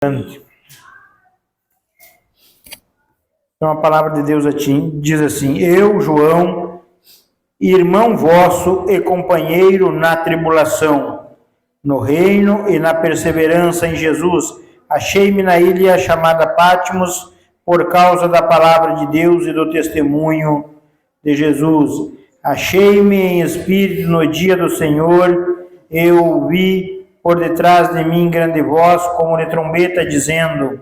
Então a palavra de Deus diz assim: Eu, João, irmão vosso e companheiro na tribulação, no reino e na perseverança em Jesus, achei-me na ilha chamada Patmos por causa da palavra de Deus e do testemunho de Jesus. Achei-me em espírito no dia do Senhor, eu ouvi por detrás de mim grande voz, como de trombeta, dizendo: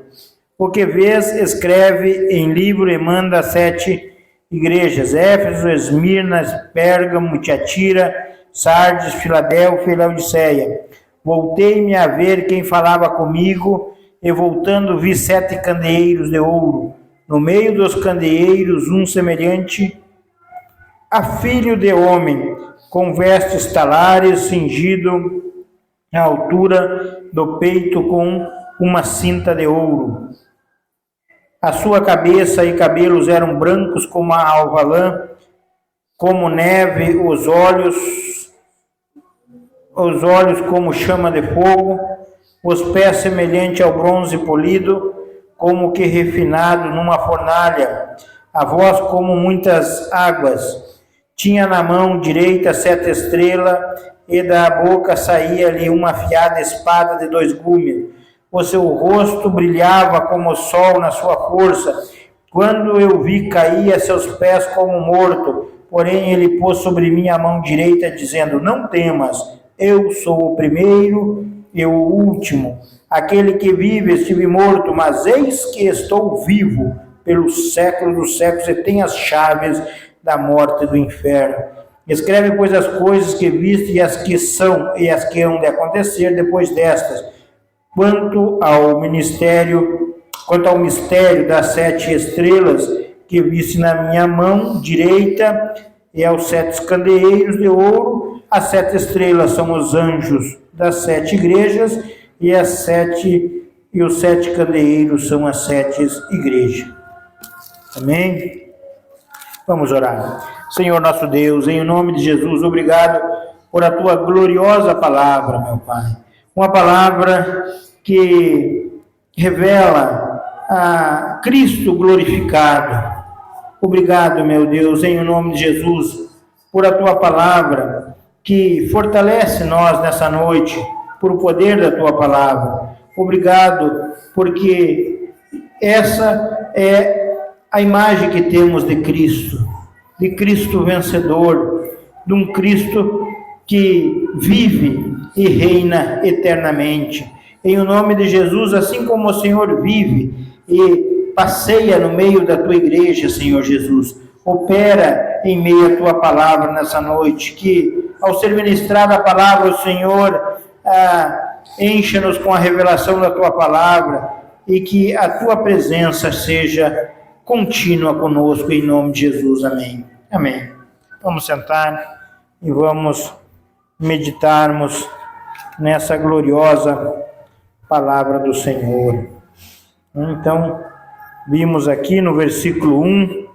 O que vês, escreve em livro e manda a 7 igrejas: Éfeso, Esmirna, Pérgamo, Tiatira, Sardes, Filadélfia e Laodiceia. Voltei-me a ver quem falava comigo, e voltando vi 7 candeeiros de ouro. No meio dos candeeiros, um semelhante a filho de homem, com vestes talares, cingido à altura do peito com uma cinta de ouro. A sua cabeça e cabelos eram brancos como a alva-lã, como neve, os olhos como chama de fogo, os pés semelhante ao bronze polido, como que refinado numa fornalha, a voz como muitas águas. Tinha na mão direita 7 estrelas, e da boca saía-lhe uma afiada espada de 2 gumes. O seu rosto brilhava como o sol na sua força. Quando eu vi, caí a seus pés como morto. Porém, ele pôs sobre mim a mão direita, dizendo: Não temas, eu sou o primeiro e o último. Aquele que vive, estive morto, mas eis que estou vivo pelos séculos dos séculos, e tenho as chaves da morte e do inferno. Escreve, pois, as coisas que viste, e as que são, e as que hão de acontecer depois destas. Quanto ao mistério das 7 estrelas que viste na minha mão direita, e aos 7 candeeiros de ouro, as 7 estrelas são os anjos das 7 igrejas, e os 7 candeeiros são as 7 igrejas. Amém? Vamos orar. Senhor nosso Deus, em nome de Jesus, obrigado por a tua gloriosa palavra, meu Pai. Uma palavra que revela a Cristo glorificado. Obrigado, meu Deus, em nome de Jesus, por a tua palavra que fortalece nós nessa noite, por o poder da tua palavra. Obrigado, porque essa é a imagem que temos de Cristo vencedor, de um Cristo que vive e reina eternamente. Em nome de Jesus, assim como o Senhor vive e passeia no meio da tua igreja, Senhor Jesus, opera em meio à tua palavra nessa noite, que ao ser ministrada a palavra, o Senhor encha-nos com a revelação da tua palavra, e que a tua presença seja contínua conosco, em nome de Jesus. Amém. Amém. Vamos sentar e vamos meditarmos nessa gloriosa palavra do Senhor. Então, vimos aqui no versículo 1,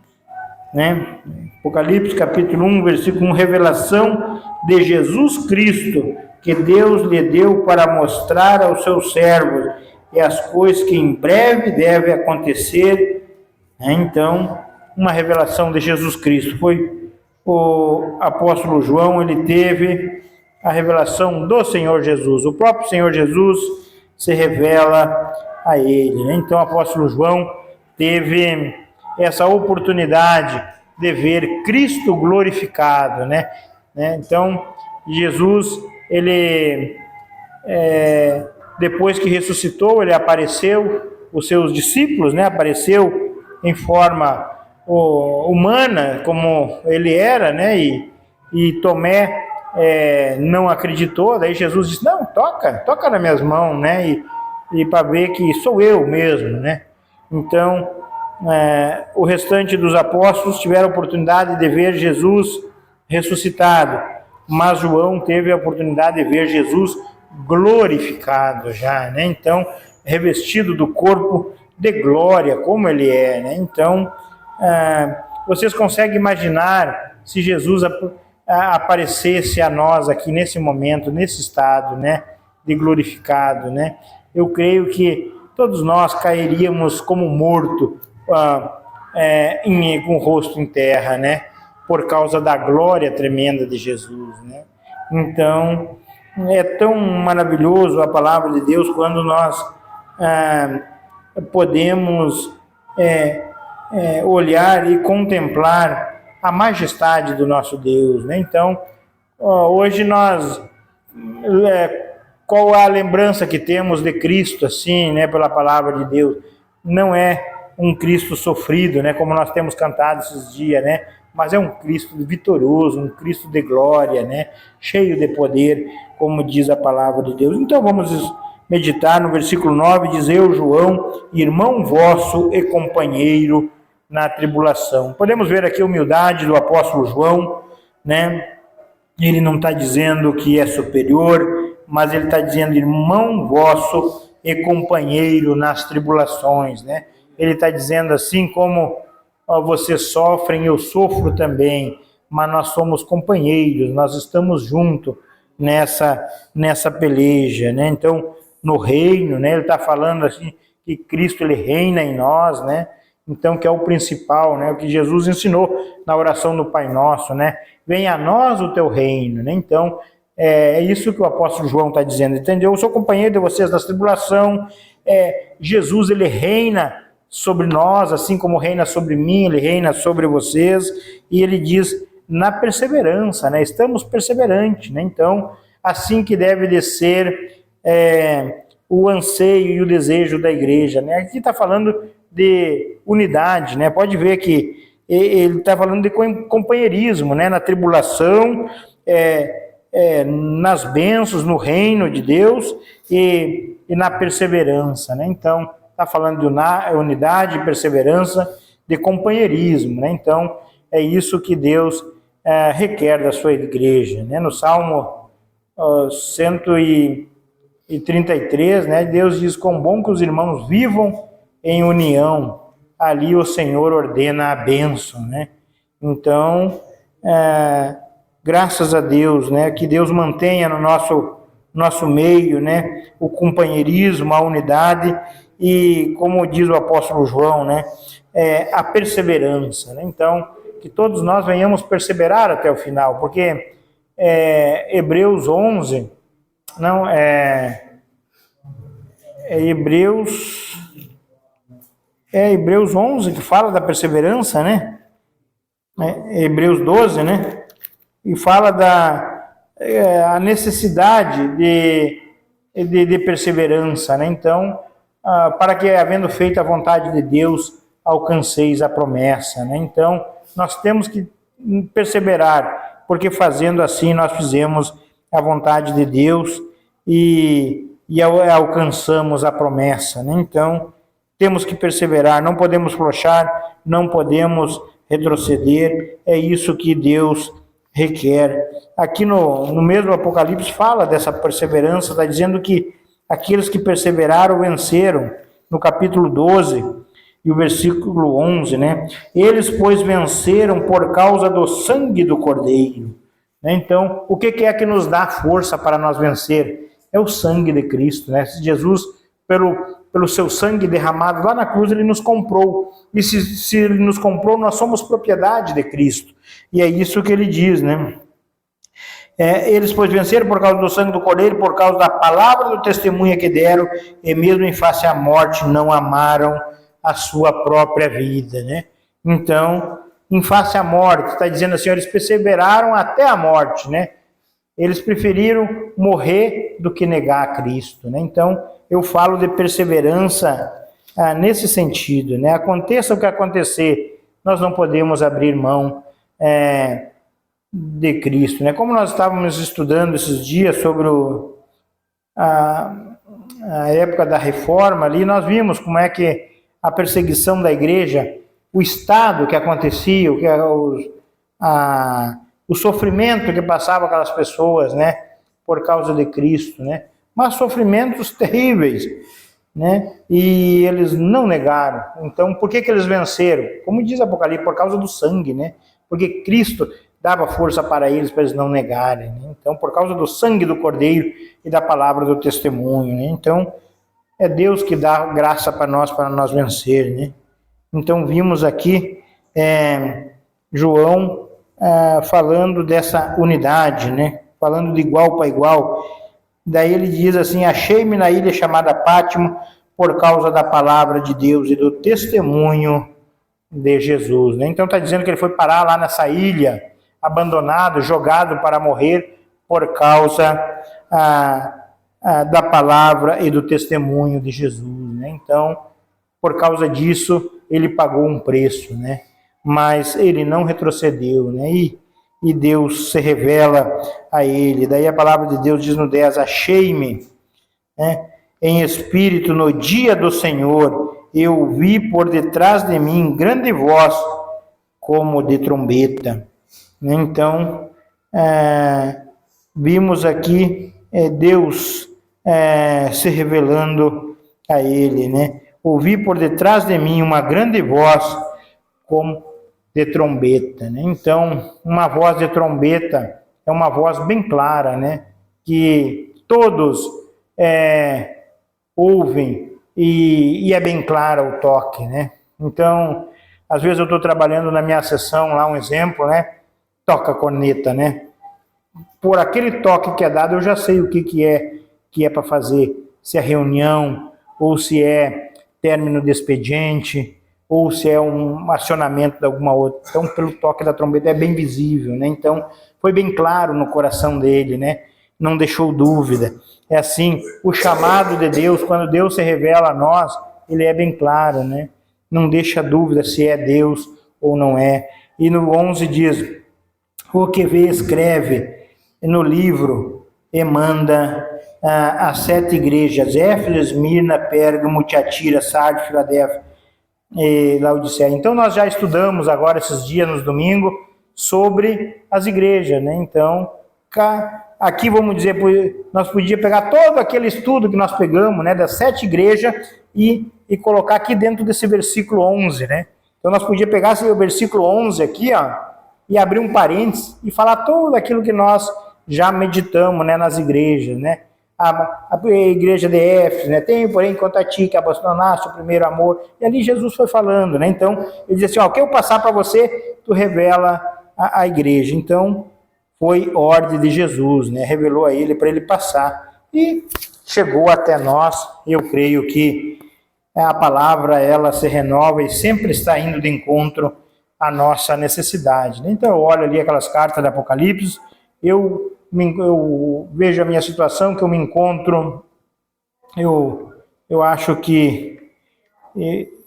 Apocalipse capítulo 1, versículo 1, revelação de Jesus Cristo, que Deus lhe deu para mostrar aos seus servos, e as coisas que em breve devem acontecer. Então, uma revelação de Jesus Cristo. Foi o apóstolo João, ele teve a revelação do Senhor Jesus. O próprio Senhor Jesus se revela a ele. Então, o apóstolo João teve essa oportunidade de ver Cristo glorificado, Então, Jesus, ele, depois que ressuscitou, ele apareceu aos seus discípulos, apareceu em forma humana, como ele era, e Tomé não acreditou. Daí Jesus disse: não, toca nas minhas mãos, e para ver que sou eu mesmo, Então, o restante dos apóstolos tiveram a oportunidade de ver Jesus ressuscitado, mas João teve a oportunidade de ver Jesus glorificado já, Então, revestido do corpo de glória, como ele é, Então, vocês conseguem imaginar se Jesus aparecesse a nós aqui nesse momento, nesse estado, de glorificado, Eu creio que todos nós cairíamos como morto, com o rosto em terra, né? Por causa da glória tremenda de Jesus, né? Então, é tão maravilhoso a palavra de Deus quando nós podemos olhar e contemplar a majestade do nosso Deus, né? Então, hoje nós, qual a lembrança que temos de Cristo, assim, né, pela palavra de Deus? Não é um Cristo sofrido, né, como nós temos cantado esses dias, né? Mas é um Cristo vitorioso, um Cristo de glória, né? Cheio de poder, como diz a palavra de Deus. Então vamos meditar no versículo 9, diz: eu, João, irmão vosso e companheiro na tribulação. Podemos ver aqui a humildade do apóstolo João, né? Ele não está dizendo que é superior, mas ele está dizendo irmão vosso e companheiro nas tribulações, né? Ele está dizendo assim como vocês sofrem, eu sofro também, mas nós somos companheiros, nós estamos juntos nessa peleja, né? Então, no reino, né? Ele está falando assim que Cristo ele reina em nós, né? Então, que é o principal, né? O que Jesus ensinou na oração do Pai Nosso, né? Venha a nós o teu reino, né? Então, é isso que o apóstolo João está dizendo, entendeu? Eu sou companheiro de vocês na tribulação, Jesus ele reina sobre nós, assim como reina sobre mim, ele reina sobre vocês, e ele diz na perseverança, né? Estamos perseverantes, né? Então, assim que deve de ser o anseio e o desejo da igreja, né? Aqui está falando de unidade, né? Pode ver que ele está falando de companheirismo, né? Na tribulação, nas bênçãos, no reino de Deus e na perseverança, né? Então, está falando de unidade, perseverança, de companheirismo, né? Então, é isso que Deus requer da sua igreja, né? No Salmo 133, né? Deus diz: quão bom que os irmãos vivam em união, ali o Senhor ordena a bênção, né? Então, graças a Deus, né? Que Deus mantenha no nosso meio, né? O companheirismo, a unidade e, como diz o apóstolo João, né? A perseverança, né? Então, que todos nós venhamos perseverar até o final, porque Hebreus 11, não, Hebreus 11 que fala da perseverança, né? Hebreus 12, né? E fala a necessidade de perseverança, né? Então, para que, havendo feito a vontade de Deus, alcanceis a promessa, né? Então, nós temos que perseverar, porque fazendo assim nós fizemos a vontade de Deus e alcançamos a promessa, né? Então, temos que perseverar, não podemos afrouxar, não podemos retroceder, é isso que Deus requer. Aqui no mesmo Apocalipse fala dessa perseverança, está dizendo que aqueles que perseveraram venceram, no capítulo 12 e o versículo 11, né? Eles, pois, venceram por causa do sangue do Cordeiro, né? Então, o que é que nos dá força para nós vencer? É o sangue de Cristo, né? Jesus, pelo seu sangue derramado lá na cruz, ele nos comprou. E se ele nos comprou, nós somos propriedade de Cristo. E é isso que ele diz, né? Eles, pois, venceram por causa do sangue do Cordeiro, por causa da palavra do testemunho que deram, e mesmo em face à morte não amaram a sua própria vida, né? Então, em face à morte, está dizendo assim, eles perseveraram até a morte, né? Eles preferiram morrer do que negar a Cristo, né? Então, eu falo de perseverança nesse sentido, né? Aconteça o que acontecer, nós não podemos abrir mão de Cristo, né? Como nós estávamos estudando esses dias sobre a época da reforma ali, nós vimos como é que a perseguição da igreja, o estado que acontecia, o sofrimento que passava aquelas pessoas, né? Por causa de Cristo, né? Mas sofrimentos terríveis, né? E eles não negaram. Então, por que eles venceram? Como diz Apocalipse, por causa do sangue, né? Porque Cristo dava força para eles não negarem, né? Então, por causa do sangue do Cordeiro e da palavra do testemunho, né? Então, é Deus que dá graça para nós vencer, né? Então vimos aqui João falando dessa unidade, né? Falando de igual para igual. Daí ele diz assim: achei-me na ilha chamada Pátimo por causa da palavra de Deus e do testemunho de Jesus, né? Então está dizendo que ele foi parar lá nessa ilha, abandonado, jogado para morrer por causa da palavra e do testemunho de Jesus, né? Então, por causa disso, ele pagou um preço, né? Mas ele não retrocedeu, né? E Deus se revela a ele. Daí a palavra de Deus diz no 10, achei-me, né, em espírito no dia do Senhor, eu vi por detrás de mim grande voz como de trombeta. Então, vimos aqui Deus se revelando a ele, né? Ouvi por detrás de mim uma grande voz como de trombeta, né? Então, uma voz de trombeta é uma voz bem clara, né? Que todos ouvem e é bem clara o toque, né? Então, às vezes eu estou trabalhando na minha sessão lá, um exemplo, né? Toca a corneta, né? Por aquele toque que é dado, eu já sei o que é para fazer, se é reunião, ou se é término de expediente, ou se é um acionamento de alguma outra. Então, pelo toque da trombeta é bem visível, né? Então, foi bem claro no coração dele, né? Não deixou dúvida. É assim, o chamado de Deus, quando Deus se revela a nós, ele é bem claro, né? Não deixa dúvida se é Deus ou não é. E no 11 diz, o que vê escreve no livro e manda as 7 igrejas, Éfeso, Esmirna, Pérgamo, Tiatira, Sardes, Filadélfia e Laodiceia. Então nós já estudamos agora esses dias, nos domingos, sobre as igrejas, né? Então, aqui vamos dizer, nós podíamos pegar todo aquele estudo que nós pegamos, né, das 7 igrejas e colocar aqui dentro desse versículo 11, né? Então nós podíamos pegar esse versículo 11 aqui, ó, e abrir um parênteses e falar tudo aquilo que nós já meditamos, né, nas igrejas, né? A igreja de Éfeso, né? Tem, porém, quanto a ti que abandonaste o primeiro amor. E ali Jesus foi falando, né? Então, ele diz assim, ó, o que eu passar para você, tu revela a igreja. Então, foi ordem de Jesus, né? Revelou a ele para ele passar. E chegou até nós. Eu creio que a palavra, ela se renova e sempre está indo de encontro à nossa necessidade, né? Então, eu olho ali aquelas cartas do Apocalipse, eu vejo a minha situação, que eu me encontro, eu acho que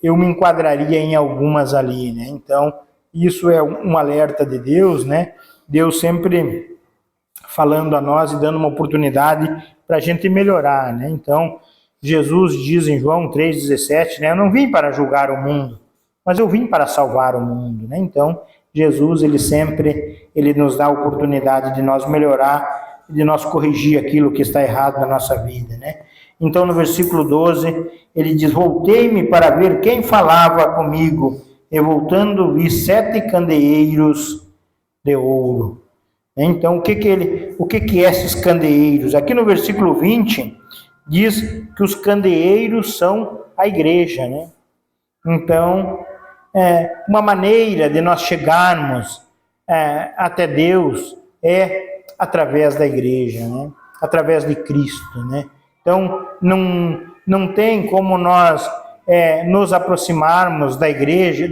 eu me enquadraria em algumas ali, né? Então, isso é um alerta de Deus, né? Deus sempre falando a nós e dando uma oportunidade para a gente melhorar, né? Então, Jesus diz em João 3,17, né? Eu não vim para julgar o mundo, mas eu vim para salvar o mundo, né? Então, Jesus, ele nos dá a oportunidade de nós melhorar, de nós corrigir aquilo que está errado na nossa vida, né? Então, no versículo 12, ele diz, voltei-me para ver quem falava comigo, e voltando vi 7 candeeiros de ouro. Então, o que é esses candeeiros? Aqui no versículo 20, diz que os candeeiros são a igreja, né? Então, uma maneira de nós chegarmos até Deus é através da igreja, né? Através de Cristo, né? Então, não tem como nós nos aproximarmos da igreja,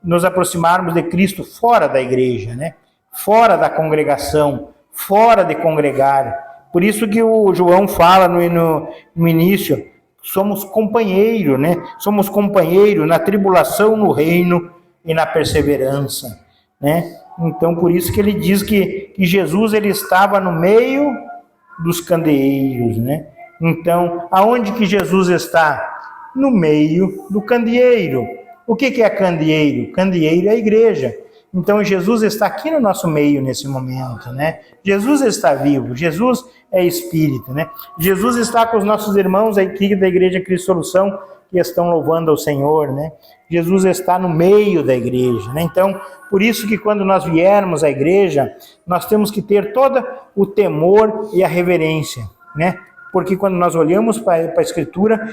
nos aproximarmos de Cristo fora da igreja, né? Fora da congregação, fora de congregar. Por isso que o João fala no início, somos companheiros, né? Somos companheiros na tribulação, no reino e na perseverança, né? Então, por isso que ele diz que Jesus, ele estava no meio dos candeeiros, né? Então, aonde que Jesus está? No meio do candeeiro. O que é candeeiro? Candeeiro é a igreja. Então, Jesus está aqui no nosso meio nesse momento, né? Jesus está vivo, Jesus é Espírito, né? Jesus está com os nossos irmãos aqui da Igreja Cristo Solução, que estão louvando ao Senhor, né? Jesus está no meio da igreja, né? Então, por isso que quando nós viermos à igreja, nós temos que ter todo o temor e a reverência, né? porque quando nós olhamos para a Escritura,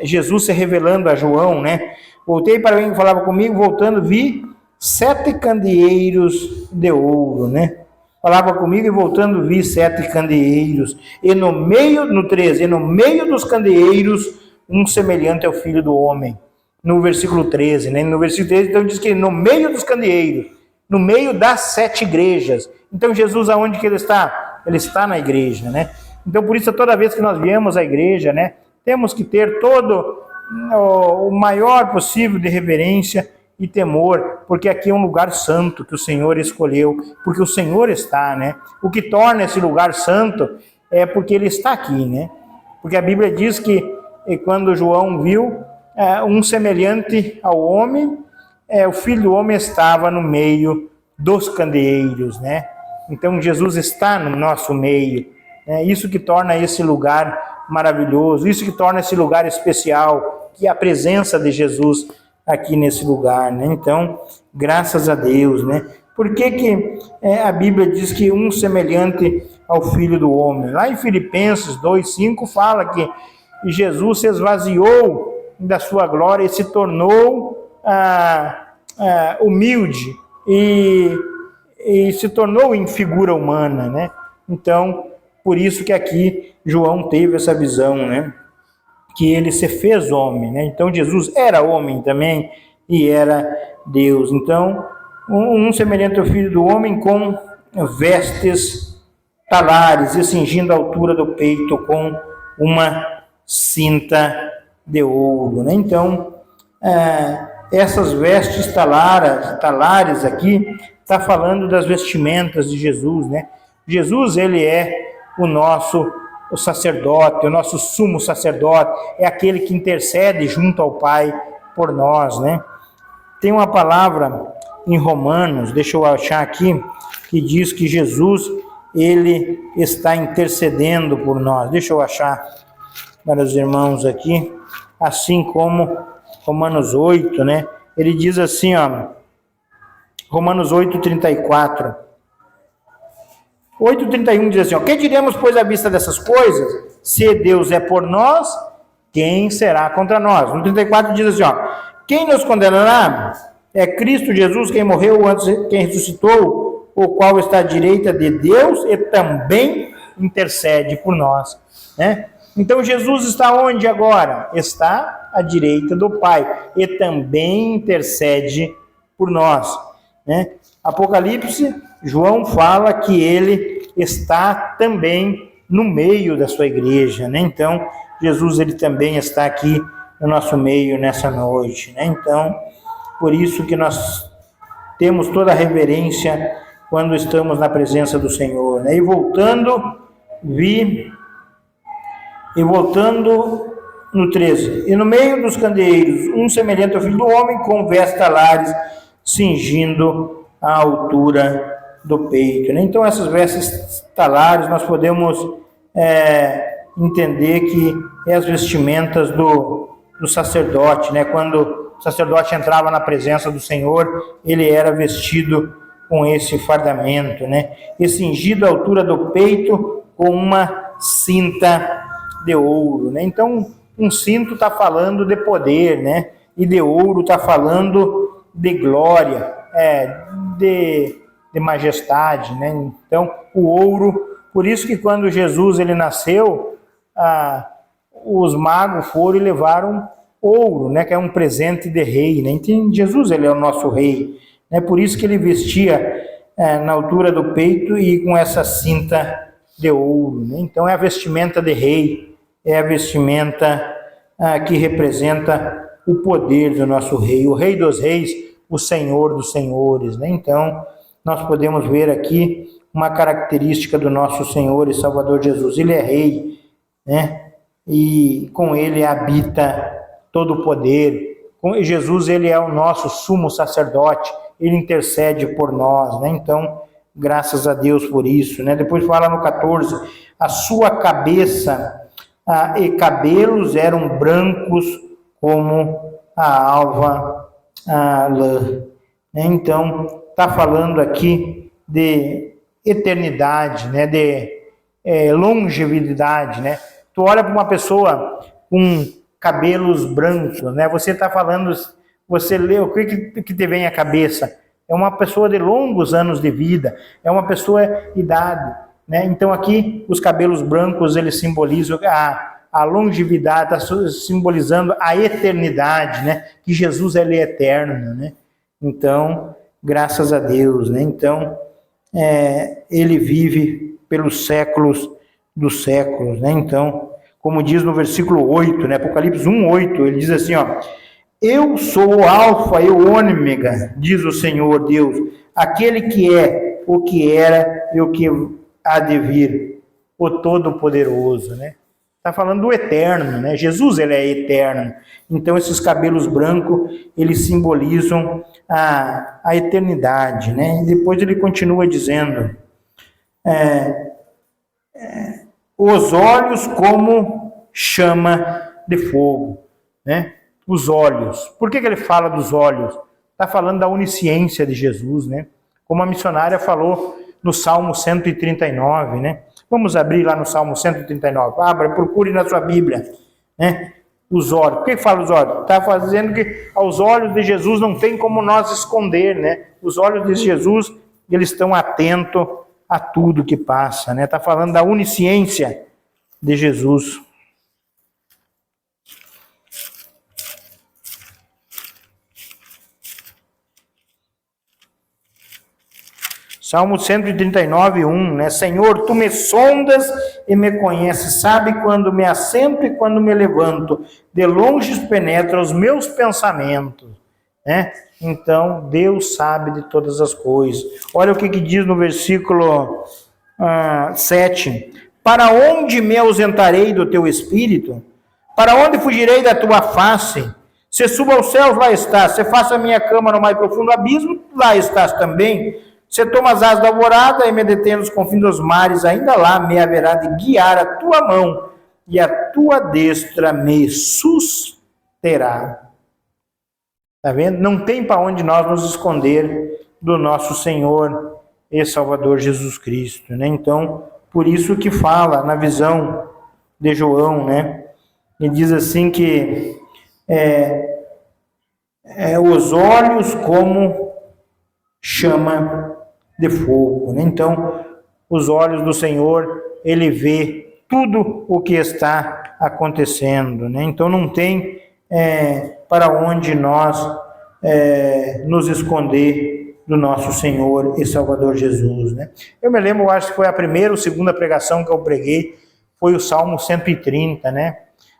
Jesus se revelando a João, né? Voltei para quem falava comigo, voltando, vi 7 candeeiros de ouro, né? Falava comigo e voltando vi 7 candeeiros, e no meio, no 13, e no meio dos candeeiros, um semelhante ao Filho do Homem. No versículo 13, né? No versículo 13, então diz que no meio dos candeeiros, no meio das 7 igrejas. Então Jesus, aonde que ele está? Ele está na igreja, né? Então por isso, toda vez que nós viemos à igreja, né, temos que ter todo o maior possível de reverência e temor, porque aqui é um lugar santo que o Senhor escolheu, porque o Senhor está, né? O que torna esse lugar santo é porque ele está aqui, né? Porque a Bíblia diz que quando João viu um semelhante ao homem, o Filho do Homem estava no meio dos candeeiros, né? Então Jesus está no nosso meio, né? Isso que torna esse lugar maravilhoso, isso que torna esse lugar especial, que é a presença de Jesus aqui nesse lugar, né? Então, graças a Deus, né? Por que a Bíblia diz que um semelhante ao Filho do Homem? Lá em Filipenses 2:5 fala que Jesus se esvaziou da sua glória e se tornou humilde e se tornou em figura humana, né? Então, por isso que aqui João teve essa visão, né? Que ele se fez homem, né? Então Jesus era homem também e era Deus. Então, um semelhante ao Filho do Homem com vestes talares e cingindo a altura do peito com uma cinta de ouro, né? Então, essas vestes talares aqui, está falando das vestimentas de Jesus, né? Jesus, ele é o sacerdote, o nosso sumo sacerdote, é aquele que intercede junto ao Pai por nós, né? Tem uma palavra em Romanos, deixa eu achar aqui, que diz que Jesus, ele está intercedendo por nós. Deixa eu achar para os irmãos aqui, assim como Romanos 8, né? Ele diz assim, ó, Romanos 8:34. 8:31 diz assim, ó, que diremos, pois, à vista dessas coisas? Se Deus é por nós, quem será contra nós? No 34 diz assim, ó, quem nos condenará? É Cristo Jesus, quem morreu antes, quem ressuscitou, o qual está à direita de Deus e também intercede por nós, né? Então Jesus está onde agora? Está à direita do Pai e também intercede por nós, né? Apocalipse, João fala que ele está também no meio da sua igreja, né? Então, Jesus, ele também está aqui no nosso meio nessa noite, né? Então, por isso que nós temos toda a reverência quando estamos na presença do Senhor, né? E voltando no 13, e no meio dos candeeiros, um semelhante ao Filho do Homem, com vestes talares, cingindo a altura do peito, né? Então, essas vestes talares, nós podemos entender que é as vestimentas do sacerdote, né? Quando o sacerdote entrava na presença do Senhor, ele era vestido com esse fardamento, né? E cingido à altura do peito com uma cinta de ouro, né? Então, um cinto está falando de poder, né? E de ouro está falando de glória, de majestade, né? Então, o ouro, por isso que quando Jesus ele nasceu, os magos foram e levaram ouro, né? Que é um presente de rei, né? Então, Jesus, ele é o nosso rei, né? Por isso que ele vestia na altura do peito e com essa cinta de ouro, né? Então, é a vestimenta de rei, é a vestimenta que representa o poder do nosso rei, o rei dos reis, o Senhor dos senhores, né? Então, nós podemos ver aqui uma característica do nosso Senhor e Salvador Jesus. Ele é rei, né? E com ele habita todo o poder. Com Jesus, ele é o nosso sumo sacerdote, ele intercede por nós, né? Então, graças a Deus por isso, né? Depois fala no 14, a sua cabeça e cabelos eram brancos como a alva lã. Então, está falando aqui de eternidade, né? De longevidade, né? Tu olha para uma pessoa com cabelos brancos, né? Você está falando, você lê, o que te vem à cabeça? É uma pessoa de longos anos de vida, é uma pessoa idade, né? Então aqui os cabelos brancos, eles simbolizam a longevidade, está simbolizando a eternidade, né? Que Jesus, ele é eterno, né? Então, graças a Deus, né? Então, ele vive pelos séculos dos séculos, né? Então, como diz no versículo 8, né? Apocalipse 1:8, ele diz assim, ó: eu sou o alfa e o ômega, diz o Senhor Deus, aquele que é, o que era e o que há de vir, o Todo-Poderoso, né? Está falando do eterno, né? Jesus, ele é eterno. Então, esses cabelos brancos, eles simbolizam a eternidade, né? E depois ele continua dizendo, os olhos como chama de fogo, né? Os olhos. Por que ele fala dos olhos? Está falando da onisciência de Jesus, né? Como a missionária falou no Salmo 139, né? Vamos abrir lá no Salmo 139. Abra, procure na sua Bíblia, né? Os olhos. Por que fala os olhos? Está fazendo que aos olhos de Jesus não tem como nós esconder, né? Os olhos de Jesus, eles estão atentos a tudo que passa, né? Está falando da onisciência de Jesus. Salmo 139:1, né? Senhor, tu me sondas e me conheces, sabe quando me assento e quando me levanto, de longe penetra os meus pensamentos, né? Então, Deus sabe de todas as coisas. Olha o que diz no versículo 7. Para onde me ausentarei do teu espírito? Para onde fugirei da tua face? Se subo aos céus, lá estás. Se faço a minha cama no mais profundo abismo, lá estás também. Se tomo as asas da alvorada e me detendo nos confins dos mares, ainda lá me haverá de guiar a tua mão e a tua destra me susterá. Está vendo? Não tem para onde nós nos esconder do nosso Senhor e Salvador Jesus Cristo, né? Então, por isso que fala na visão de João, né? Ele diz assim que os olhos como chama de fogo, né? Então, os olhos do Senhor, ele vê tudo o que está acontecendo, né? Então, não tem para onde nós nos esconder do nosso Senhor e Salvador Jesus, né? Eu me lembro, acho que foi a primeira ou segunda pregação que eu preguei, foi o Salmo 130, né?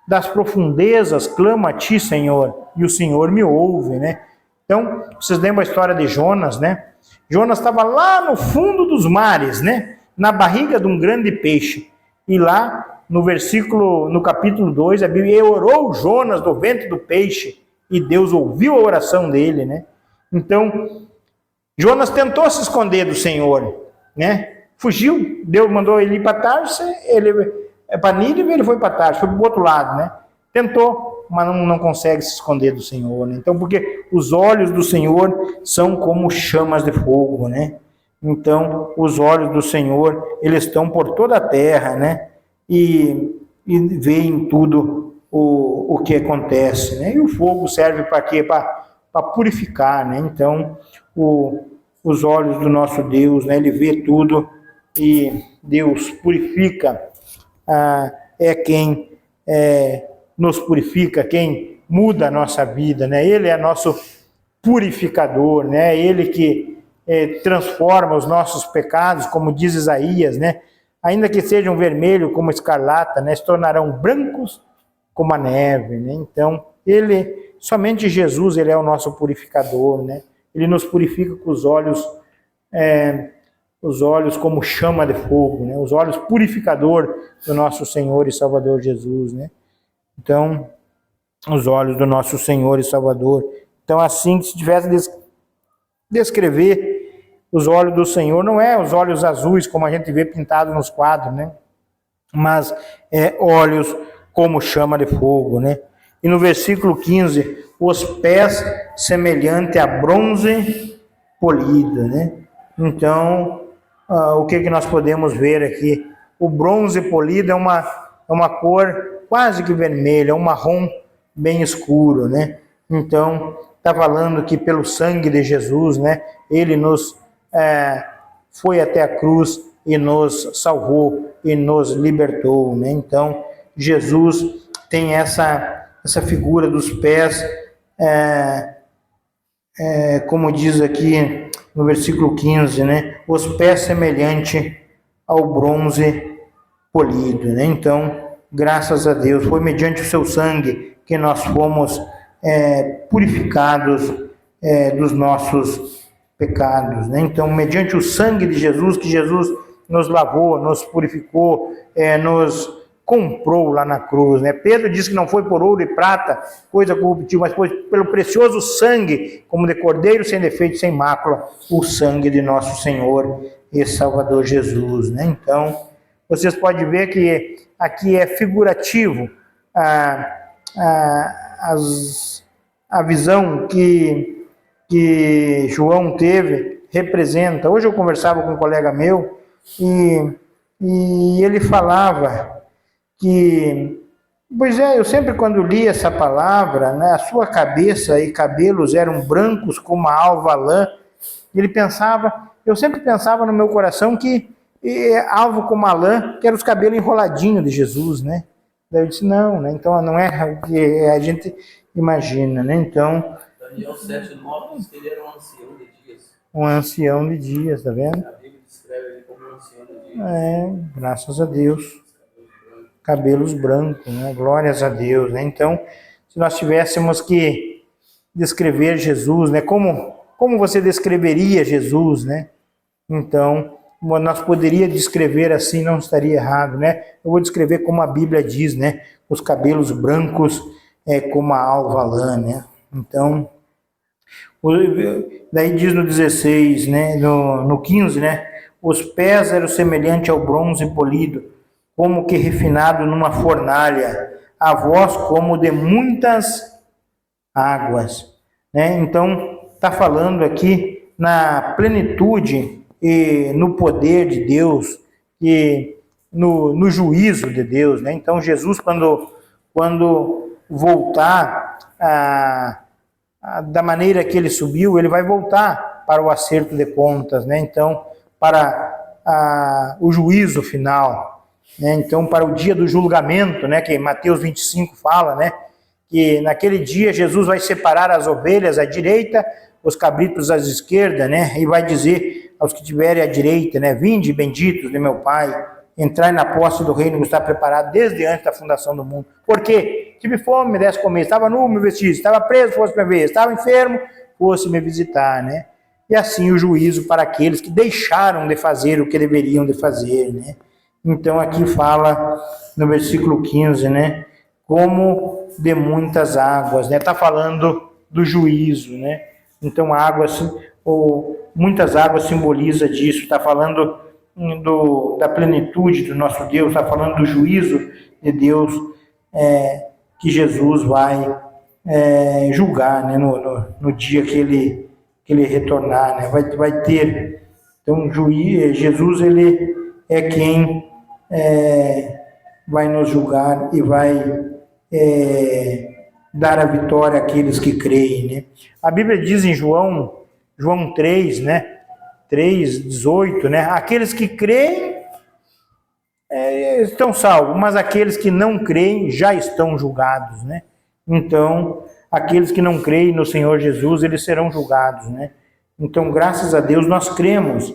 Das profundezas clamo a ti, Senhor, e o Senhor me ouve, né? Então, vocês lembram a história de Jonas, né? Jonas estava lá no fundo dos mares, né? Na barriga de um grande peixe. E lá, no capítulo 2, a Bíblia orou Jonas do ventre do peixe. E Deus ouviu a oração dele, né? Então, Jonas tentou se esconder do Senhor, né? Fugiu. Deus mandou ele ir para Tarso, para Nínive, ele foi para Tarso, foi para o outro lado, né? Tentou, mas não consegue se esconder do Senhor, né? Então, porque os olhos do Senhor são como chamas de fogo, né? Então, os olhos do Senhor, eles estão por toda a terra, né? E veem tudo o que acontece, né? E o fogo serve para quê? Para purificar, né? Então, os olhos do nosso Deus, né? Ele vê tudo e Deus purifica. Quem nos purifica, quem muda a nossa vida, né? Ele é nosso purificador, né? Ele que transforma os nossos pecados, como diz Isaías, né? Ainda que sejam vermelhos como escarlata, né? Se tornarão brancos como a neve, né? Então, somente Jesus, ele é o nosso purificador, né? Ele nos purifica com os olhos como chama de fogo, né? Os olhos purificador do nosso Senhor e Salvador Jesus, né? Então, os olhos do nosso Senhor e Salvador. Então, assim, se tivesse descrever os olhos do Senhor, não é os olhos azuis, como a gente vê pintado nos quadros, né? Mas olhos como chama de fogo, né? E no versículo 15, os pés semelhante a bronze polido, né? Então, o que nós podemos ver aqui O bronze polido é uma cor quase que vermelha, um marrom bem escuro, né? Então, está falando que pelo sangue de Jesus, né? Ele nos foi até a cruz e nos salvou e nos libertou, né? Então, Jesus tem essa figura dos pés, como diz aqui no versículo 15, né? Os pés semelhante ao bronze polido, né? Então, graças a Deus, foi mediante o seu sangue que nós fomos purificados dos nossos pecados, né? Então, mediante o sangue de Jesus, que Jesus nos lavou, nos purificou, nos comprou lá na cruz, né? Pedro disse que não foi por ouro e prata, coisa corruptível, mas foi pelo precioso sangue, como de cordeiro sem defeito, sem mácula, o sangue de nosso Senhor e Salvador Jesus, né? Então, vocês podem ver que aqui é figurativo a visão que João teve, representa. Hoje eu conversava com um colega meu e ele falava que, pois eu sempre quando li essa palavra, né, a sua cabeça e cabelos eram brancos como a alva lã, eu sempre pensava no meu coração que alvo como a lã, que eram os cabelos enroladinhos de Jesus, né? Daí eu disse, não, né? Então não é o que a gente imagina, né? Então, Daniel 7:9 diz que ele era um ancião de dias. Um ancião de dias, tá vendo? A Bíblia descreve ele como um ancião de dias. Graças a Deus. Cabelos brancos, né? Glórias a Deus, né? Então, se nós tivéssemos que descrever Jesus, né? Como você descreveria Jesus, né? Então, nós poderíamos descrever assim, não estaria errado, né? Eu vou descrever como a Bíblia diz, né? Os cabelos brancos como a alva lã, né? Então, daí diz no 16, né? No 15, né? Os pés eram semelhantes ao bronze polido, como que refinado numa fornalha, a voz como de muitas águas, né? Então, está falando aqui na plenitude e no poder de Deus e no juízo de Deus, né? Então Jesus quando voltar da maneira que ele subiu, ele vai voltar para o acerto de contas, né? Então para o juízo final, né? Então para o dia do julgamento, né? Que Mateus 25 fala, né? Que naquele dia Jesus vai separar as ovelhas à direita, os cabritos à esquerda, né? E vai dizer aos que tiverem à direita, né? Vinde, benditos de meu Pai, entrai na posse do reino que está preparado desde antes da fundação do mundo. Por quê? Tive fome, me desse comer, estava nu, me vestisse, estava preso, fosse me ver, estava enfermo, fosse me visitar, né? E assim o juízo para aqueles que deixaram de fazer o que deveriam de fazer, né? Então aqui fala no versículo 15, né? Como de muitas águas, né? Está falando do juízo, né? Então muitas águas simboliza disso, está falando da plenitude do nosso Deus, está falando do juízo de Deus que Jesus vai julgar, né? No dia que ele retornar, né? Vai ter. Então Jesus ele é quem vai nos julgar e vai dar a vitória àqueles que creem, né? A Bíblia diz em João 3, né? 3:18, né? Aqueles que creem estão salvos, mas aqueles que não creem já estão julgados, né? Então, aqueles que não creem no Senhor Jesus, eles serão julgados, né? Então, graças a Deus, nós cremos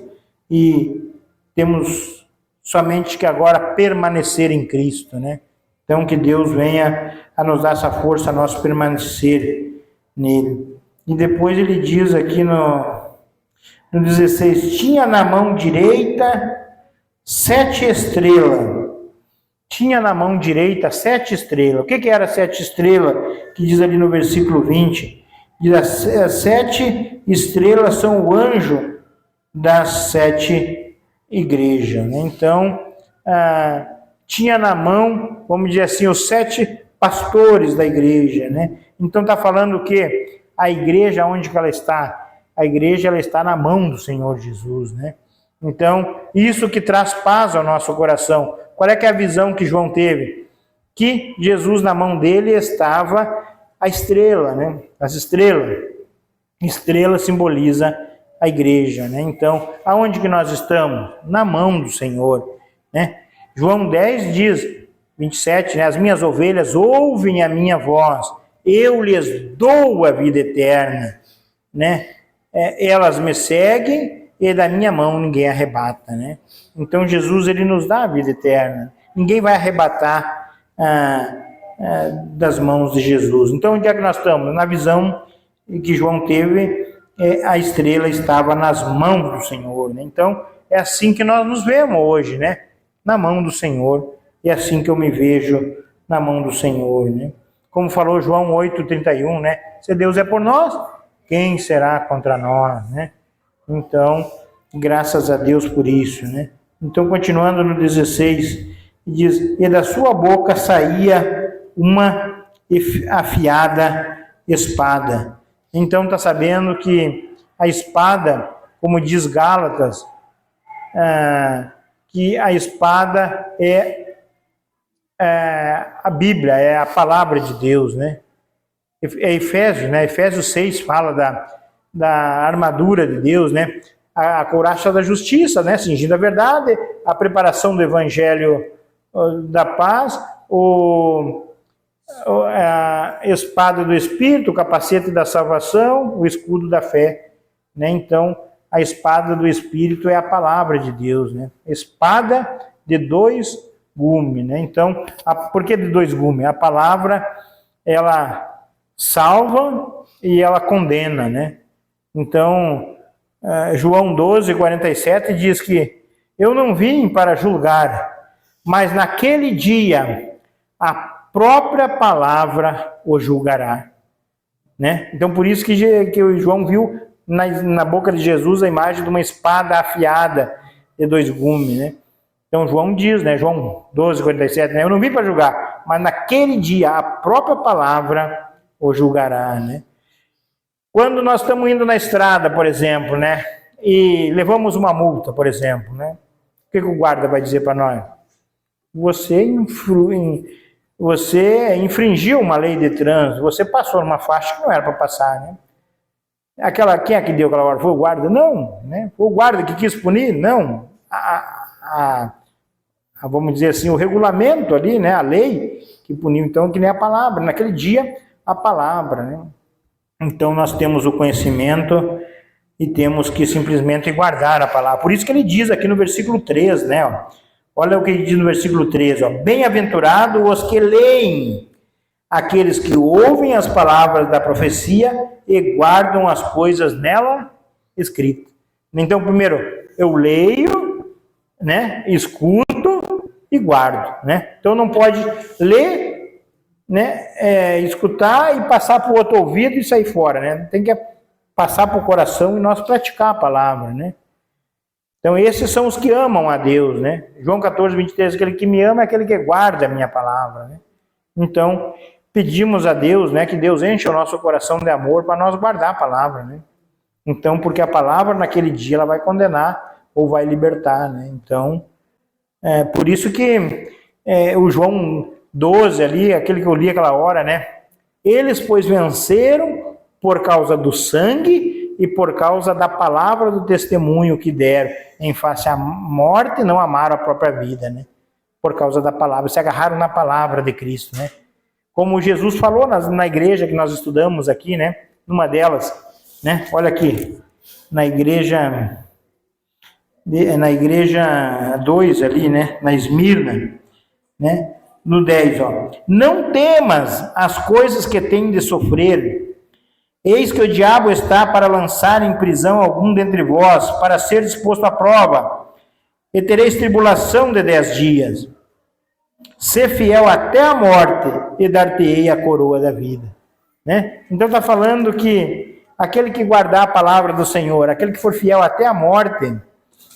e temos somente que agora permanecer em Cristo, né? Então, que Deus venha a nos dar essa força, a nós permanecer nele. E depois ele diz aqui no 16, tinha na mão direita 7 estrelas. Tinha na mão direita 7 estrelas. O que era 7 estrelas? Que diz ali no versículo 20. Diz, as 7 estrelas são o anjo das 7 igrejas, né? Então, tinha na mão, vamos dizer assim, os 7 pastores da igreja, né? Então está falando que a igreja, onde que ela está? A igreja ela está na mão do Senhor Jesus, né? Então, isso que traz paz ao nosso coração. Qual é que é a visão que João teve? Que Jesus, na mão dele, estava a estrela, né? As estrelas. Estrela simboliza a igreja, né? Então, aonde que nós estamos? Na mão do Senhor, né? João 10 diz, 27, né? As minhas ovelhas ouvem a minha voz, eu lhes dou a vida eterna, né? Elas me seguem e da minha mão ninguém arrebata, né? Então Jesus, ele nos dá a vida eterna. Ninguém vai arrebatar das mãos de Jesus. Então onde é que nós estamos? Na visão que João teve, a estrela estava nas mãos do Senhor, né? Então é assim que nós nos vemos hoje, né? Na mão do Senhor. É assim que eu me vejo na mão do Senhor, né? Como falou João 8,31, né? Se Deus é por nós, quem será contra nós, né? Então, graças a Deus por isso, né? Então, continuando no 16, diz, e da sua boca saía uma afiada espada. Então, está sabendo que a espada, como diz Gálatas, que a espada é a Bíblia, é a palavra de Deus, né? É Efésios, né? Efésios 6 fala da armadura de Deus, né? A couraça da justiça, né? Cingindo a verdade, a preparação do evangelho da paz, a espada do Espírito, o capacete da salvação, o escudo da fé, né? Então, a espada do Espírito é a palavra de Deus, né? Espada de dois gumes, né? Então, por que de dois gumes? A palavra, ela salva e ela condena, né? Então, João 12:47 diz que eu não vim para julgar, mas naquele dia a própria palavra o julgará, né? Então, por isso que o João viu na boca de Jesus a imagem de uma espada afiada de dois gumes, né? Então, João diz, né? João 12:47, né? Eu não vim para julgar, mas naquele dia a própria palavra o julgará, né? Quando nós estamos indo na estrada, por exemplo, né? E levamos uma multa, por exemplo, né? O que o guarda vai dizer para nós? Você infringiu uma lei de trânsito, você passou numa faixa que não era para passar, né? Quem é que deu aquela ordem? Foi o guarda? Não, né? Foi o guarda que quis punir? Não. Vamos dizer assim, o regulamento ali, né? A lei que puniu, então, que nem a palavra. Naquele dia, a palavra, né? Então, nós temos o conhecimento e temos que simplesmente guardar a palavra. Por isso que ele diz aqui no versículo 3, né? Olha o que ele diz no versículo 3, ó. Bem-aventurado os que leem, aqueles que ouvem as palavras da profecia e guardam as coisas nela escritas. Então, primeiro, eu leio, né? Escuto e guardo, né? Então, não pode ler, né? Escutar e passar para o outro ouvido e sair fora, né? Tem que passar para o coração e nós praticar a palavra, né? Então, esses são os que amam a Deus, né? João 14:23, aquele que me ama é aquele que guarda a minha palavra, né? Então, pedimos a Deus, né, que Deus enche o nosso coração de amor para nós guardar a palavra, né? Então, porque a palavra naquele dia ela vai condenar ou vai libertar, né? Então, por isso que o João 12 ali, aquele que eu li aquela hora, né? Eles, pois, venceram por causa do sangue e por causa da palavra do testemunho que deram em face à morte, não amaram a própria vida, né? Por causa da palavra, se agarraram na palavra de Cristo, né? Como Jesus falou na igreja que nós estudamos aqui, né? Numa delas, né? Olha aqui, na igreja 2 ali, né? Na Esmirna, né? No 10, ó. Não temas as coisas que tem de sofrer. Eis que o diabo está para lançar em prisão algum dentre vós, para ser disposto à prova, e tereis tribulação de 10 dias. Ser fiel até a morte, e dar-te-ei a coroa da vida. Né? Então está falando que aquele que guardar a palavra do Senhor, aquele que for fiel até a morte,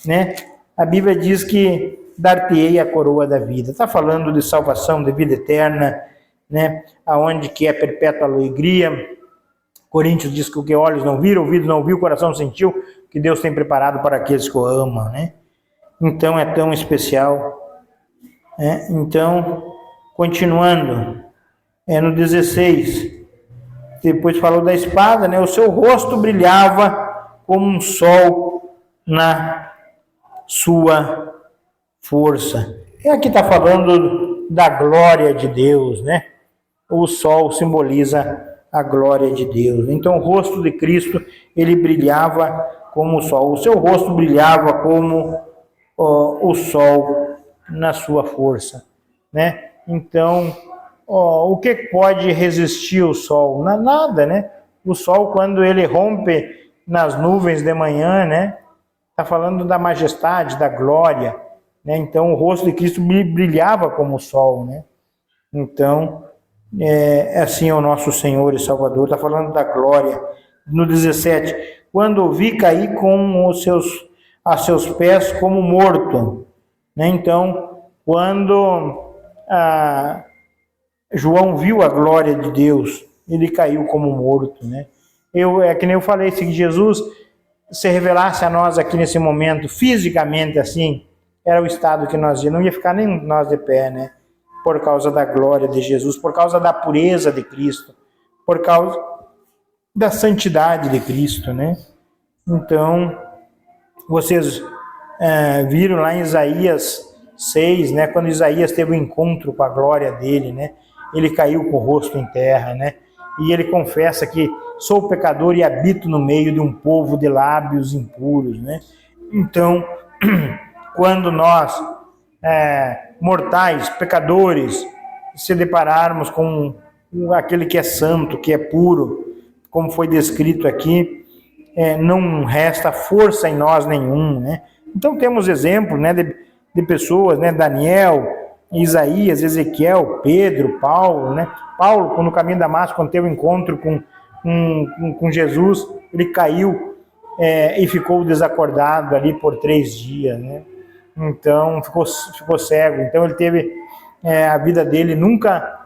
né? A Bíblia diz que dar-te-ei a coroa da vida. Está falando de salvação, de vida eterna, né? Aonde que é perpétua alegria. Coríntios diz que o que olhos não viram, ouvidos não viu, o coração sentiu, que Deus tem preparado para aqueles que o amam, né? Então é tão especial. Então, continuando, no 16, depois falou da espada, né? O seu rosto brilhava como um sol na sua força. E aqui está falando da glória de Deus, né? O sol simboliza a glória de Deus. Então, o rosto de Cristo, ele brilhava como o sol. O seu rosto brilhava como o sol na sua força, né? Então, o que pode resistir o sol? Nada, né? O sol, quando ele rompe nas nuvens de manhã, né? Está falando da majestade, da glória, né? Então, o rosto de Cristo brilhava como o sol, né? Então, assim é o nosso Senhor e Salvador. Está falando da glória. No 17, quando o vi cair a seus pés como morto, né? Então, quando João viu a glória de Deus, ele caiu como morto, né? Que nem eu falei, se Jesus se revelasse a nós aqui nesse momento, fisicamente assim, era o estado que nós íamos, não ia ficar nem nós de pé, né? Por causa da glória de Jesus, por causa da pureza de Cristo, por causa da santidade de Cristo, né? Então, vocês viram lá em Isaías 6, né? Quando Isaías teve um encontro com a glória dele, né? Ele caiu com o rosto em terra, né? E ele confessa que sou pecador e habito no meio de um povo de lábios impuros, né? Então, quando nós, mortais, pecadores, se depararmos com aquele que é santo, que é puro, como foi descrito aqui, não resta força em nós nenhum, né? Então temos exemplos, né, de pessoas, né, Daniel, Isaías, Ezequiel, Pedro, Paulo, né? Paulo, no caminho de Damasco, quando teve um encontro com Jesus, ele caiu e ficou desacordado ali por 3 dias, né? Então ficou cego. Então ele teve, a vida dele nunca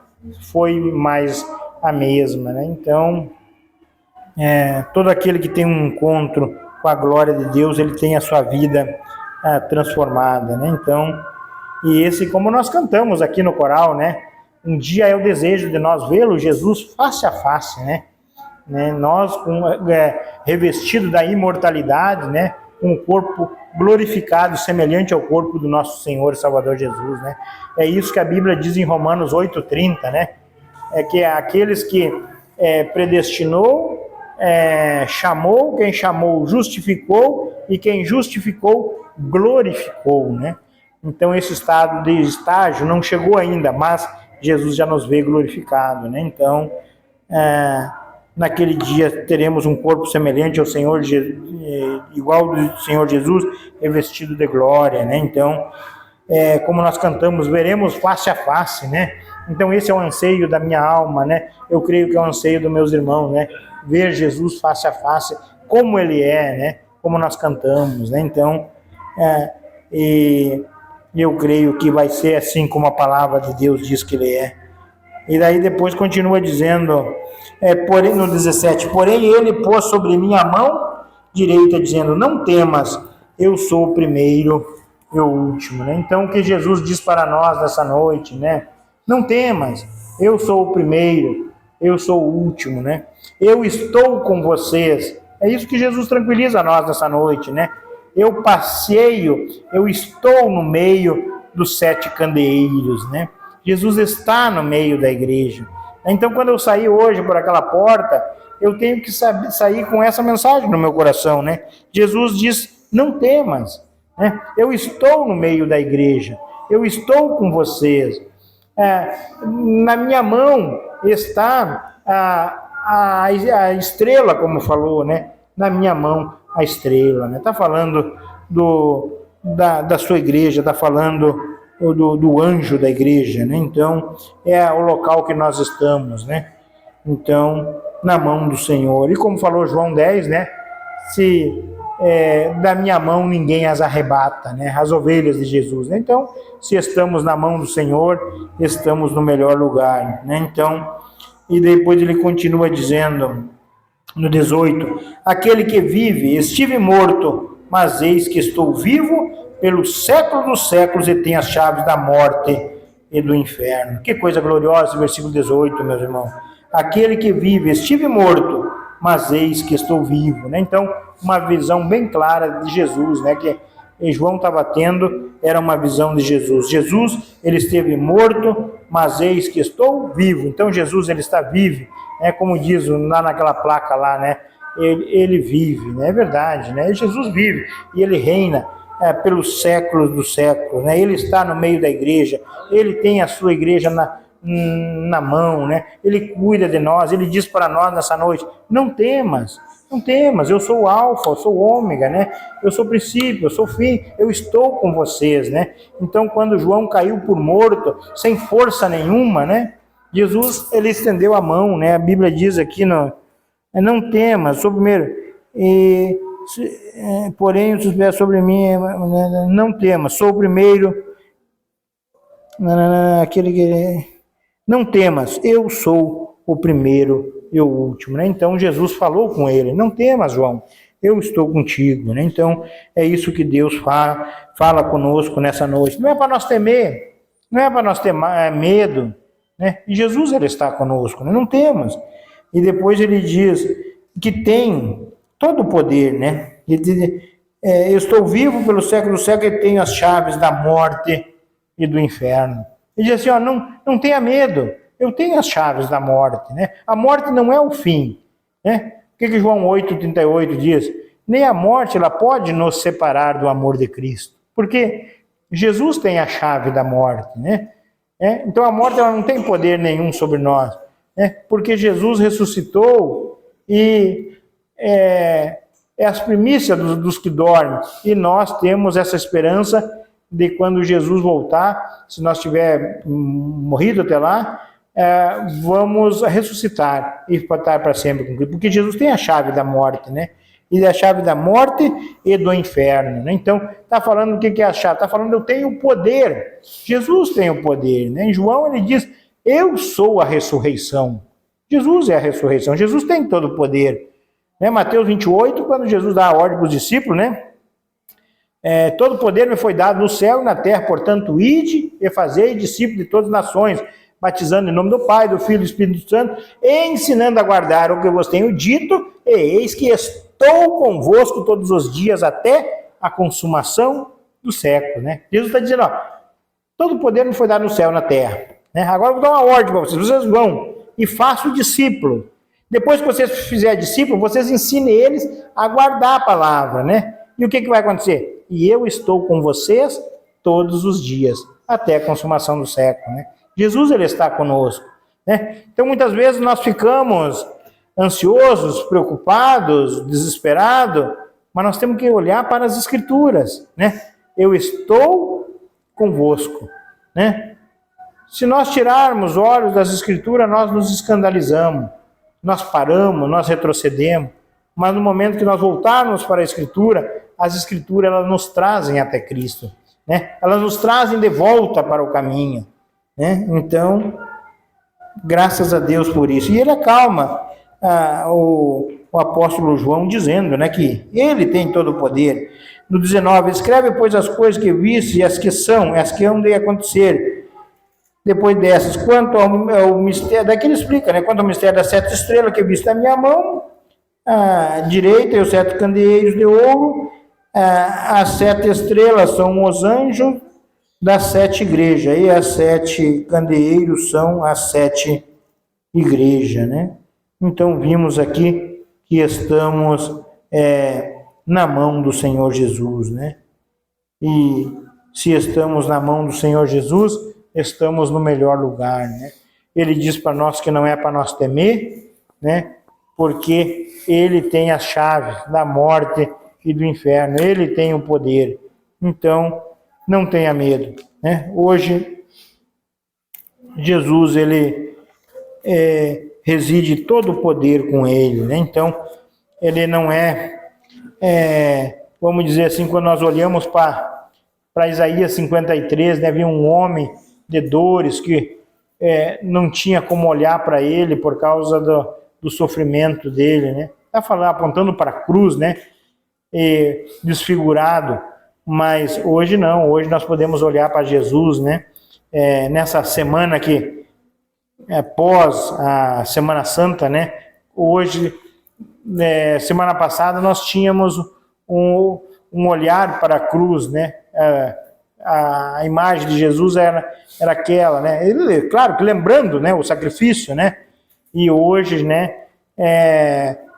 foi mais a mesma, né? Então todo aquele que tem um encontro com a glória de Deus, ele tem a sua vida transformada, né? Então, e esse, como nós cantamos aqui no coral, né? Um dia é o desejo de nós vê-lo, Jesus, face a face, né? Nós, revestido da imortalidade, né? Com o corpo glorificado, semelhante ao corpo do nosso Senhor e Salvador Jesus, né? É isso que a Bíblia diz em Romanos 8:30, né? É que aqueles que predestinou, chamou, quem chamou justificou, e quem justificou glorificou, né? Então esse estado de estágio não chegou ainda, mas Jesus já nos vê glorificado, né? Então naquele dia teremos um corpo semelhante ao Senhor, igual do Senhor Jesus, revestido de glória, né? Então, como nós cantamos, veremos face a face, né? Então esse é o anseio da minha alma, né? Eu creio que é o anseio dos meus irmãos, né? Ver Jesus face a face, como ele é, né? Como nós cantamos, né? Então, e eu creio que vai ser assim como a palavra de Deus diz que ele é. E daí depois continua dizendo, porém, no 17, porém ele pôs sobre mim a mão direita, dizendo, não temas, eu sou o primeiro e o último, né? Então o que Jesus diz para nós nessa noite, né? Não temas, eu sou o primeiro, eu sou o último, né? Eu estou com vocês. É isso que Jesus tranquiliza nós nessa noite, né? Eu passeio, eu estou no meio dos 7 candeeiros, né? Jesus está no meio da igreja. Então, quando eu sair hoje por aquela porta, eu tenho que sair com essa mensagem no meu coração, né? Jesus diz, não temas, né? Eu estou no meio da igreja, eu estou com vocês. Na minha mão está a estrela, como falou, né? Na minha mão a estrela, né? Está falando da sua igreja, está falando do anjo da igreja, né? Então, é o local que nós estamos, né? Então, na mão do Senhor. E como falou João 10, né? Se da minha mão ninguém as arrebata, né? As ovelhas de Jesus, né? Então, se estamos na mão do Senhor, estamos no melhor lugar, né? Então, e depois ele continua dizendo, No 18, aquele que vive, estive morto, mas eis que estou vivo pelo século dos séculos e tenho as chaves da morte e do inferno. Que coisa gloriosa, versículo 18, meus irmãos. Aquele que vive, estive morto, mas eis que estou vivo, né? Então, uma visão bem clara de Jesus, né? Que João estava tendo, era uma visão de Jesus. Jesus, ele esteve morto, mas eis que estou vivo. Então, Jesus, ele está vivo, né? Como diz lá naquela placa lá, né? Ele vive, né? É verdade, né? Jesus vive e ele reina pelos séculos dos séculos, né? Ele está no meio da igreja, ele tem a sua igreja na mão, né? Ele cuida de nós, ele diz para nós nessa noite, não temas, eu sou o alfa, eu sou o ômega, né? Eu sou o princípio, eu sou o fim, eu estou com vocês, né? Então, quando João caiu por morto, sem força nenhuma, né? Jesus, ele estendeu a mão, né? A Bíblia diz aqui, não temas, sou o primeiro, porém, se estiver sobre mim, não temas, sou o primeiro, aquele que... Não temas, eu sou o primeiro e o último, né? Então Jesus falou com ele, não temas, João, eu estou contigo, né? Então é isso que Deus fala conosco nessa noite. Não é para nós temer, não é para nós ter medo, né? E Jesus, ele está conosco, né? Não temas. E depois ele diz que tem todo o poder, né? Ele diz, eu estou vivo pelo século do século e tenho as chaves da morte e do inferno. Ele diz assim, ó, não tenha medo, eu tenho as chaves da morte, né? A morte não é o fim, né? O que João 8,38 diz? Nem a morte, ela pode nos separar do amor de Cristo, porque Jesus tem a chave da morte, né? Então a morte, ela não tem poder nenhum sobre nós, né? Porque Jesus ressuscitou e é as primícias dos que dormem, e nós temos essa esperança de quando Jesus voltar, se nós tiver morrido até lá, vamos ressuscitar e estar para sempre com Cristo, porque Jesus tem a chave da morte, né? E a chave da morte e do inferno, né? Então, está falando o que é a chave? Está falando, eu tenho o poder. Jesus tem o poder, né? Em João, ele diz, eu sou a ressurreição. Jesus é a ressurreição. Jesus tem todo o poder. Né? Mateus 28, quando Jesus dá a ordem para os discípulos, né? Todo poder me foi dado no céu e na terra, portanto, ide e fazei discípulos de todas as nações, batizando em nome do Pai, do Filho e do Espírito Santo, e ensinando a guardar o que eu vos tenho dito, e eis que estou convosco todos os dias até a consumação do século, né? Jesus está dizendo, ó, todo poder me foi dado no céu e na terra, né? Agora eu vou dar uma ordem para vocês vão e façam discípulo. Depois que vocês fizerem discípulo, vocês ensinem eles a guardar a palavra, né? E o que vai acontecer? E eu estou com vocês todos os dias, até a consumação do século, né? Jesus, ele está conosco, né? Então, muitas vezes nós ficamos ansiosos, preocupados, desesperados, mas nós temos que olhar para as Escrituras, né? Eu estou convosco, né? Se nós tirarmos olhos das Escrituras, nós nos escandalizamos, nós paramos, nós retrocedemos, mas no momento que nós voltarmos para a Escritura, as Escrituras, elas nos trazem até Cristo, né? Elas nos trazem de volta para o caminho, né? Então, graças a Deus por isso. E ele acalma o apóstolo João dizendo, né, que ele tem todo o poder. No 19, escreve, pois, as coisas que viste e as que são, as que hão de acontecer depois dessas. Quanto ao mistério, daqui ele explica, né, quanto ao mistério das 7 estrelas que viste na minha mão, a direita e os 7 candeeiros de ouro, as 7 estrelas são os anjos das 7 igrejas, e as 7 candeeiros são as 7 igrejas, né? Então vimos aqui que estamos na mão do Senhor Jesus, né? E se estamos na mão do Senhor Jesus, estamos no melhor lugar, né? Ele diz para nós que não é para nós temer, né? Porque ele tem a chave da morte e do inferno, ele tem o poder. Então, não tenha medo, né? Hoje, Jesus, ele reside todo o poder com ele, né? Então, ele não vamos dizer assim, quando nós olhamos para Isaías 53, né, havia um homem de dores que não tinha como olhar para ele por causa do sofrimento dele, né? está falando, apontando para a cruz, né? Desfigurado, mas hoje não, hoje nós podemos olhar para Jesus, né? Nessa semana que pós a Semana Santa, né? Hoje, semana passada, nós tínhamos um olhar para a cruz, né? A imagem de Jesus era aquela, né? Ele, claro que lembrando, né, o sacrifício, né? E hoje, né?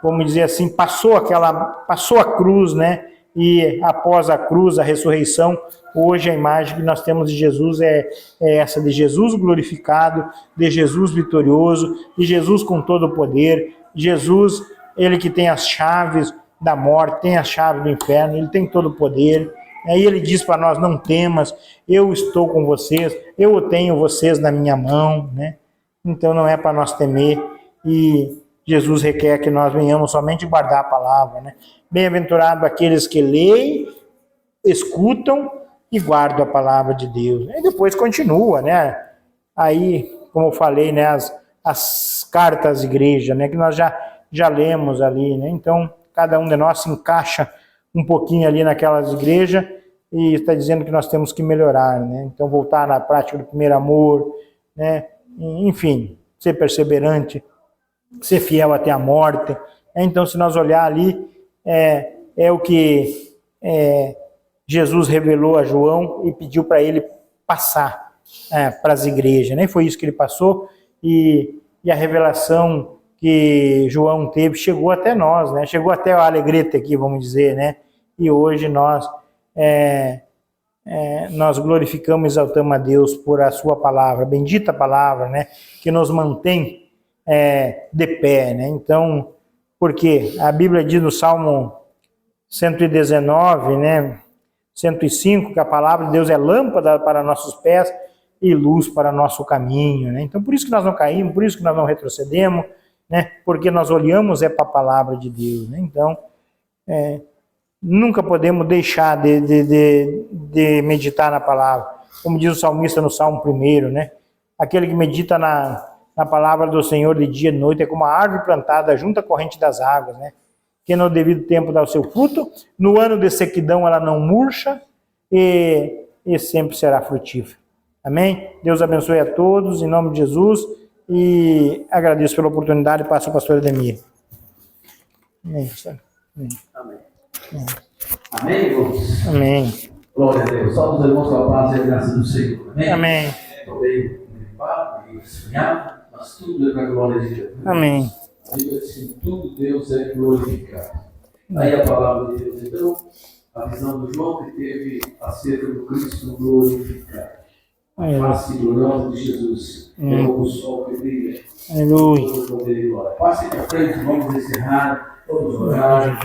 Vamos dizer assim, passou a cruz, né? E após a cruz, a ressurreição, hoje a imagem que nós temos de Jesus é essa de Jesus glorificado, de Jesus vitorioso, de Jesus com todo o poder, Jesus, ele que tem as chaves da morte, tem as chaves do inferno, ele tem todo o poder. Aí ele diz para nós, não temas, eu estou com vocês, eu tenho vocês na minha mão, né? Então não é para nós temer, e Jesus requer que nós venhamos somente guardar a palavra, né? Bem-aventurado aqueles que leem, escutam e guardam a palavra de Deus. E depois continua, né? Aí, como eu falei, né? As cartas às igrejas, né? Que nós já lemos ali, né? Então, cada um de nós se encaixa um pouquinho ali naquelas igrejas e está dizendo que nós temos que melhorar, né? Então, voltar na prática do primeiro amor, né? Enfim, ser perseverante, ser fiel até a morte. Então, se nós olhar ali, é o que Jesus revelou a João e pediu para ele passar para as igrejas, né? Foi isso que ele passou, e a revelação que João teve chegou até nós, né? Chegou até a Alegrete aqui, vamos dizer, né? E hoje nós glorificamos e exaltamos a Deus por a sua palavra, bendita palavra, né? Que nos mantém de pé, né? Então, porque a Bíblia diz no Salmo 119, né? 105, que a palavra de Deus é lâmpada para nossos pés e luz para nosso caminho, né? Então, por isso que nós não caímos, por isso que nós não retrocedemos, né? Porque nós olhamos para a palavra de Deus, né? Então, nunca podemos deixar de meditar na palavra. Como diz o salmista no Salmo 1, né? Aquele que medita na palavra do Senhor de dia e de noite é como a árvore plantada junto à corrente das águas, né? Que no devido tempo dá o seu fruto, no ano de sequidão ela não murcha e sempre será frutífera. Amém? Deus abençoe a todos, em nome de Jesus, e agradeço pela oportunidade e passo ao pastor Ademir. Amém. Amém. Amém, irmãos? Amém. Glória a Deus. Salve os irmãos com a paz e a graça do Senhor. Amém? Amém. Estou bem gripado, meio esfriado, mas tudo é para a glória de Deus. Amém. A Bíblia diz que tudo Deus é glorificado. Aí a palavra de Deus, então, a visão do João que teve acerca do Cristo glorificado. A face gloriosa de Jesus, é como o sol que brilha. Aleluia. Passe para frente, vamos encerrar, vamos orar.